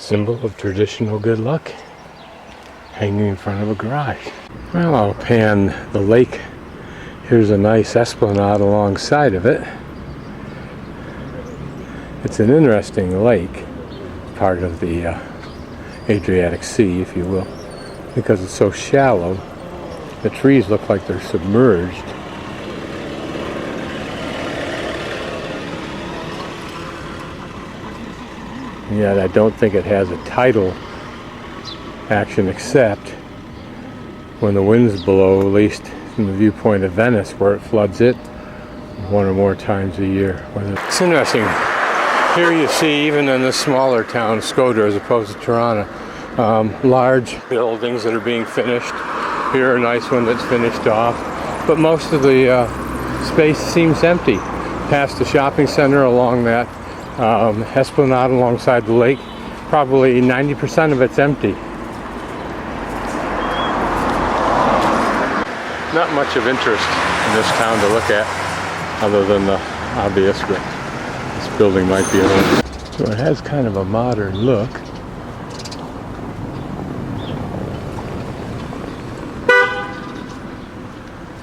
Symbol of traditional good luck, hanging in front of a garage. Well, I'll pan the lake. Here's a nice esplanade alongside of it. It's an interesting lake, part of the Adriatic Sea, if you will, because it's so shallow. The trees look like they're submerged. Yet I don't think it has a tidal action, except when the winds blow, at least from the viewpoint of Venice, where it floods it one or more times a year. It's interesting. Here you see, even in the smaller town, Shkodra, as opposed to Tirana, large buildings that are being finished. Here a nice one that's finished off. But most of the space seems empty. Past the shopping center along that esplanade alongside the lake, probably 90% of it's empty. Not much of interest in this town to look at, other than the obvious that this building might be a little. So it has kind of a modern look.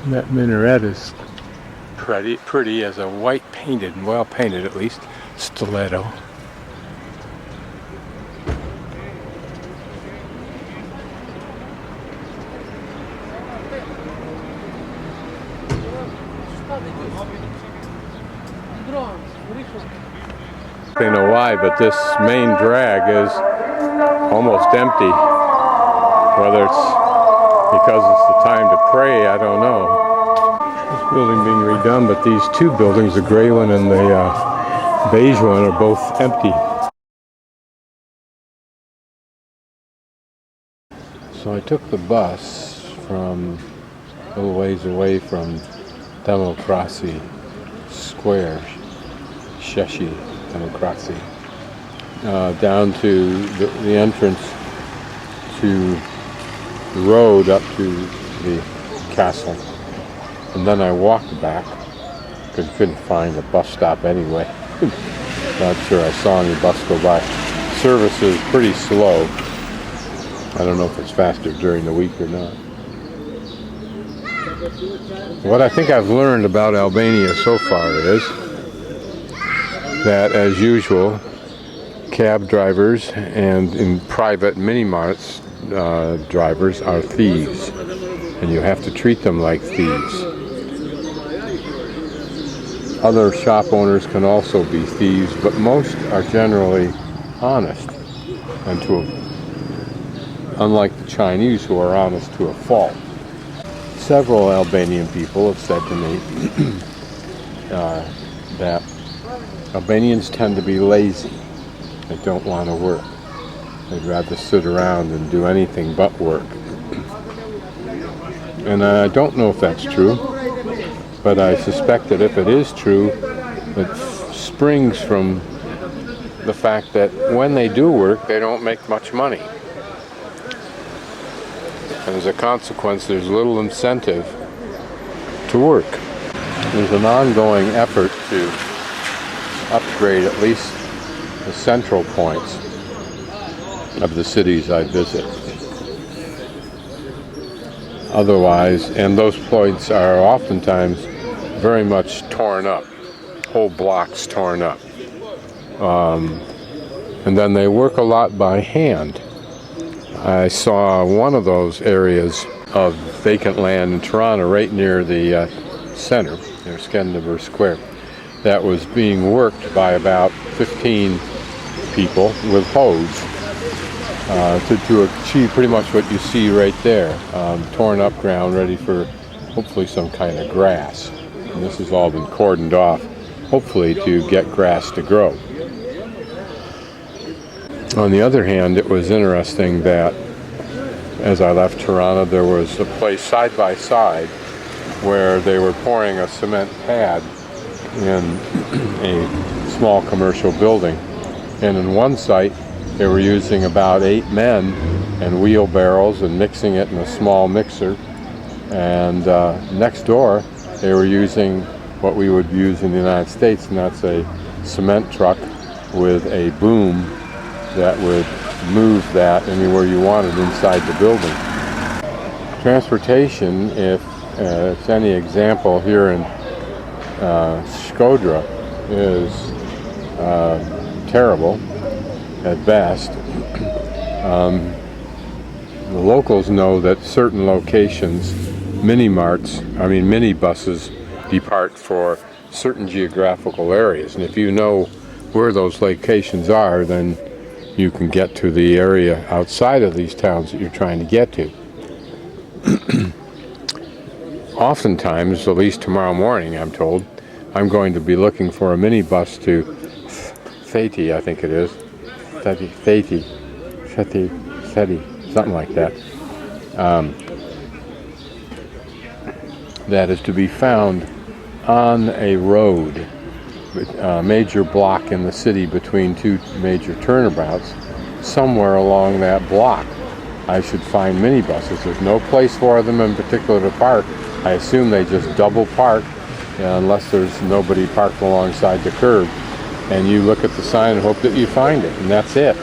And that minaret is pretty as a white painted, and well painted at least, stiletto. I don't know why, but this main drag is almost empty. Whether it's because it's the time to pray, I don't know. This building being redone, but these two buildings, the gray one and the beige one, are both empty. So I took the bus from a little ways away from Democracy Square, Sheshi Democracy, down to the entrance to the road up to the castle. And then I walked back, because couldn't find a bus stop anyway. Not sure I saw any bus go by. Service is pretty slow. I don't know if it's faster during the week or not. What I think I've learned about Albania so far is that, as usual, cab drivers and in private mini-marts drivers are thieves, and you have to treat them like thieves. Other shop owners can also be thieves, but most are generally honest, and unlike the Chinese, who are honest to a fault. Several Albanian people have said to me that Albanians tend to be lazy. They don't want to work. They'd rather sit around and do anything but work. And I don't know if that's true, but I suspect that if it is true, it springs from the fact that when they do work, they don't make much money. And as a consequence, there's little incentive to work. There's an ongoing effort to upgrade at least the central points of the cities I visit. Otherwise, and those points are oftentimes very much torn up, whole blocks torn up. And then they work a lot by hand. I saw one of those areas of vacant land in Tirana right near the center, near Shkodra Square, that was being worked by about 15 people with hoes to achieve pretty much what you see right there, torn up ground ready for hopefully some kind of grass. And this has all been cordoned off, hopefully to get grass to grow. On the other hand, it was interesting that as I left Tirana, there was a place side by side where they were pouring a cement pad in a small commercial building. And in one site, they were using about 8 men and wheelbarrows and mixing it in a small mixer. And next door, they were using what we would use in the United States, and that's a cement truck with a boom that would move that anywhere you wanted inside the building. Transportation, if it's any example here in Shkodra, is terrible at best. The locals know that certain locations, mini buses depart for certain geographical areas, and if you know where those locations are, then you can get to the area outside of these towns that you're trying to get to. Oftentimes, at least tomorrow morning, I'm told, I'm going to be looking for a minibus to Feti, I think it is. Feti, something like that. That is to be found on a road, a major block in the city between two major turnabouts. Somewhere along that block, I should find minibuses. There's no place for them in particular to park. I assume they just double park, unless there's nobody parked alongside the curb. And you look at the sign and hope that you find it, and that's it.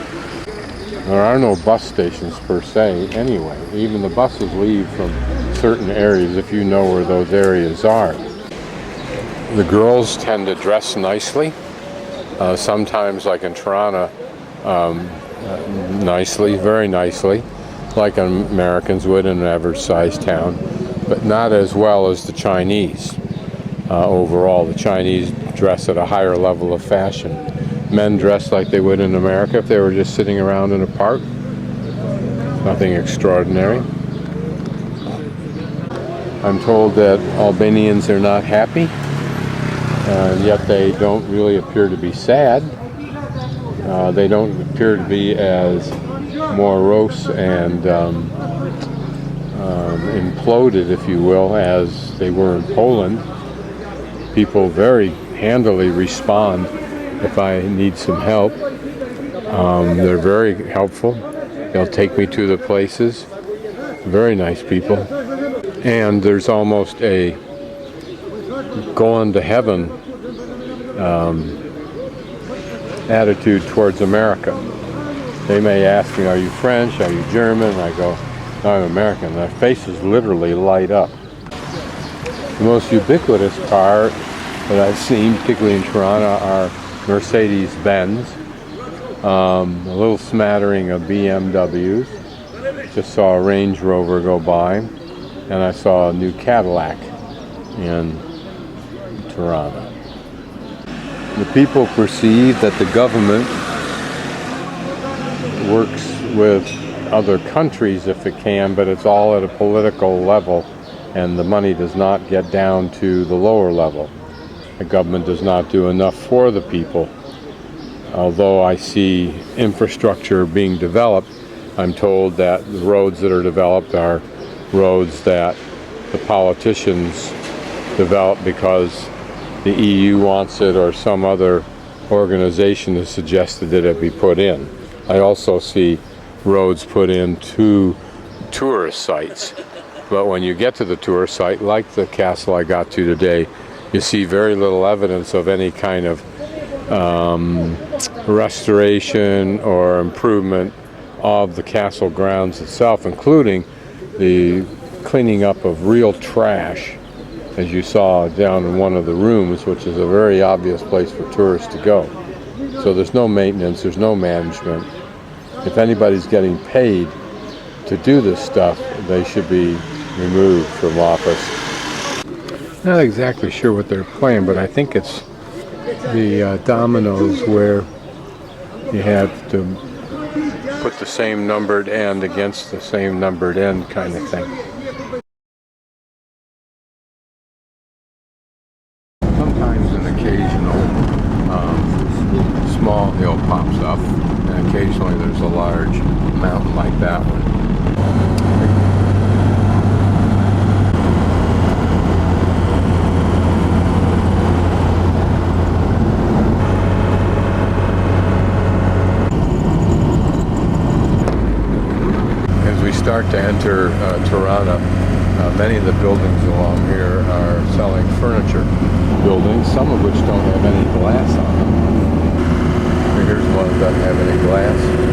There are no bus stations per se anyway. Even the buses leave from certain areas if you know where those areas are. The girls tend to dress nicely. Sometimes, like in Tirana, nicely, very nicely, like Americans would in an average-sized town, but not as well as the Chinese. Overall, the Chinese dress at a higher level of fashion. Men dress like they would in America if they were just sitting around in a park. Nothing extraordinary. I'm told that Albanians are not happy, and yet they don't really appear to be sad. They don't appear to be as morose and imploded, if you will, as they were in Poland. People very handily respond if I need some help. They're very helpful. They'll take me to the places. Very nice people. And there's almost a going to heaven attitude towards America. They may ask me, are you French? Are you German? And I go, no, I'm American. Their faces literally light up. The most ubiquitous car that I've seen, particularly in Tirana, are Mercedes-Benz, a little smattering of BMWs. Just saw a Range Rover go by, and I saw a new Cadillac in Tirana. The people perceive that the government works with other countries if it can, but it's all at a political level, and the money does not get down to the lower level. The government does not do enough for the people. Although I see infrastructure being developed, I'm told that the roads that are developed are roads that the politicians develop because the EU wants it or some other organization has suggested that it be put in. I also see roads put into tourist sites. But when you get to the tourist site, like the castle I got to today, you see very little evidence of any kind of restoration or improvement of the castle grounds itself, including the cleaning up of real trash, as you saw down in one of the rooms, which is a very obvious place for tourists to go. So there's no maintenance, there's no management. If anybody's getting paid to do this stuff, they should be removed from office. Not exactly sure what they're playing, but I think it's the dominoes where you have to put the same numbered end against the same numbered end kind of thing. Sometimes an occasional small hill pops up, and occasionally there's a large mountain like that one. Start to enter Tirana. Many of the buildings along here are selling furniture buildings, some of which don't have any glass on them. Here's one that doesn't have any glass.